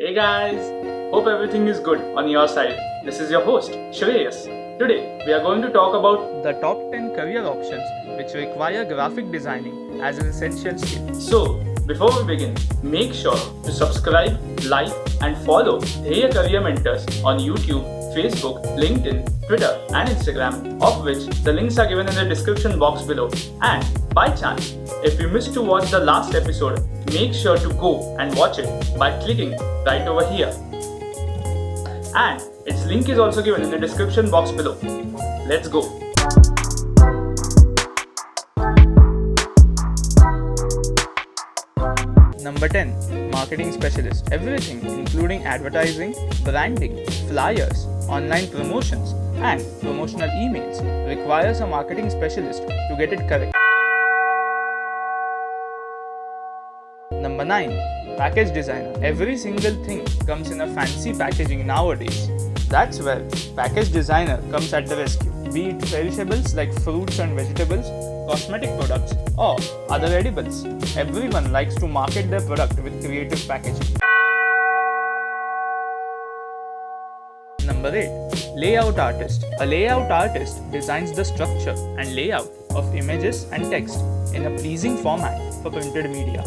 Hey guys, hope everything is good on your side. This is your host, Shreyas. Today, we are going to talk about the top 10 career options which require graphic designing as an essential skill. So, before we begin, make sure to subscribe, like, and follow Dheya Career Mentors on YouTube, Facebook, LinkedIn, Twitter, and Instagram, of which the links are given in the description box below. And by chance, if you missed to watch the last episode, make sure to go and watch it by clicking right over here. And its link is also given in the description box below. Let's go. Number 10. Marketing specialist. Everything including advertising, branding, flyers, online promotions, and promotional emails requires a marketing specialist to get it correct. Number 9. Package designer. Every single thing comes in a fancy packaging nowadays. That's where package designer comes at the rescue. Be it perishables like fruits and vegetables, cosmetic products, or other edibles. Everyone likes to market their product with creative packaging. Number 8. Layout artist. A layout artist designs the structure and layout of images and text in a pleasing format for printed media.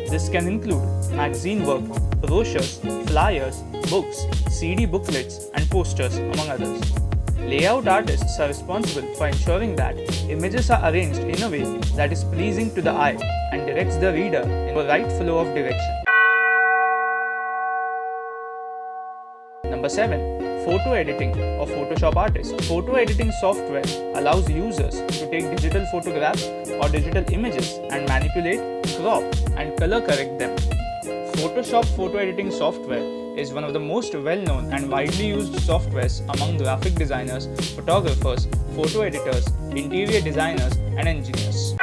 This can include magazine work, brochures, flyers, books, CD booklets, and posters, among others. Layout artists are responsible for ensuring that images are arranged in a way that is pleasing to the eye and directs the reader in the right flow of direction. Number 7. Photo editing or Photoshop artist. Photo editing software allows users to take digital photographs or digital images and manipulate, crop, and color correct them. Photoshop photo editing software is one of the most well-known and widely used softwares among graphic designers, photographers, photo editors, interior designers, and engineers.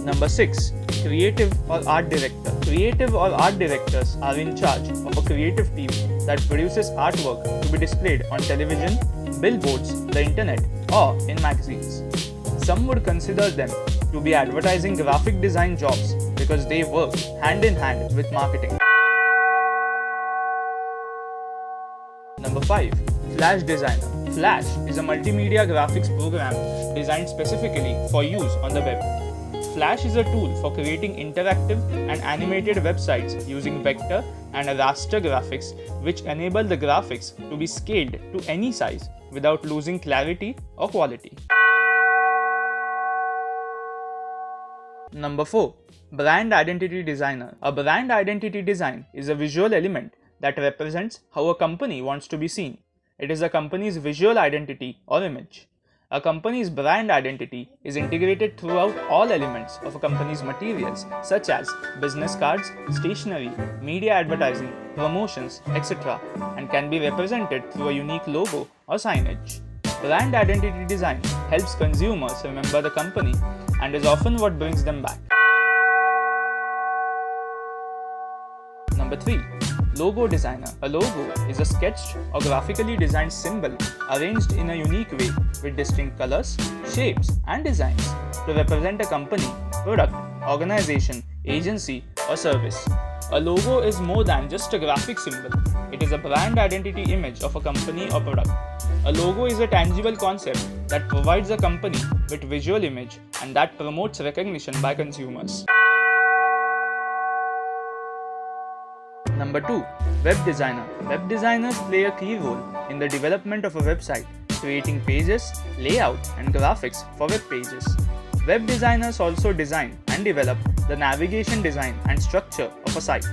Number 6. Creative or art director. Creative or art directors are in charge of a creative team that produces artwork to be displayed on television, billboards, the internet, or in magazines. Some would consider them to be advertising graphic design jobs because they work hand in hand with marketing. Number 5. Flash designer. Flash is a multimedia graphics program designed specifically for use on the web. Flash is a tool for creating interactive and animated websites using vector and raster graphics, which enable the graphics to be scaled to any size without losing clarity or quality. Number 4. Brand identity designer. A brand identity design is a visual element that represents how a company wants to be seen. It is a company's visual identity or image. A company's brand identity is integrated throughout all elements of a company's materials such as business cards, stationery, media advertising, promotions, etc. and can be represented through a unique logo or signage. Brand identity design helps consumers remember the company and is often what brings them back. Number 3. Logo designer. A logo is a sketched or graphically designed symbol arranged in a unique way with distinct colors, shapes, and designs to represent a company, product, organization, agency, or service. A logo is more than just a graphic symbol. It is a brand identity image of a company or product. A logo is a tangible concept that provides a company with visual image and that promotes recognition by consumers. Number 2. Web designer. Web designers play a key role in the development of a website, creating pages, layout, and graphics for web pages. Web designers also design and develop the navigation design and structure of a site.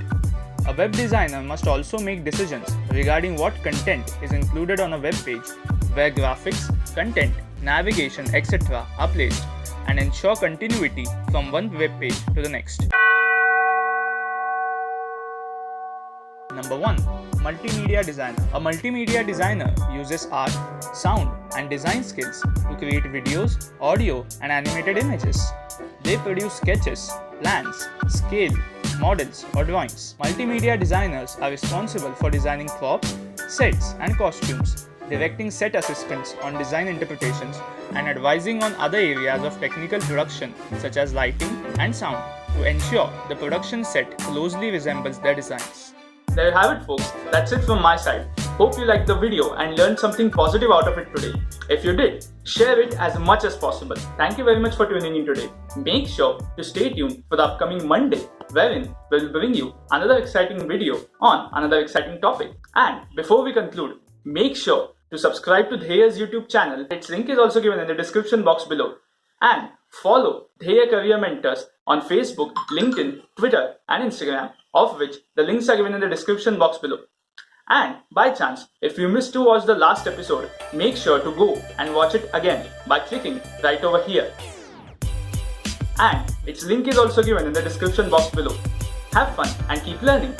A web designer must also make decisions regarding what content is included on a web page, where graphics, content, navigation, etc. are placed, and ensure continuity from one web page to the next. Number 1. Multimedia designer. A multimedia designer uses art, sound, and design skills to create videos, audio, and animated images. They produce sketches, plans, scale, models, or drawings. Multimedia designers are responsible for designing props, sets, and costumes, directing set assistants on design interpretations, and advising on other areas of technical production such as lighting and sound. to ensure the production set closely resembles their designs. There you have it, folks. That's it from my side. Hope you liked the video and learned something positive out of it today. If you did, share it as much as possible. Thank you very much for tuning in today. Make sure to stay tuned for the upcoming Monday, wherein we'll bring you another exciting video on another exciting topic. And before we conclude, make sure to subscribe to Dheya's YouTube channel. Its link is also given in the description box below. And follow Dheya Career Mentors on Facebook, LinkedIn, Twitter and Instagram, of which the links are given in the description box below. And by chance, if you missed to watch the last episode, make sure to go and watch it again by clicking right over here. And its link is also given in the description box below. Have fun and keep learning.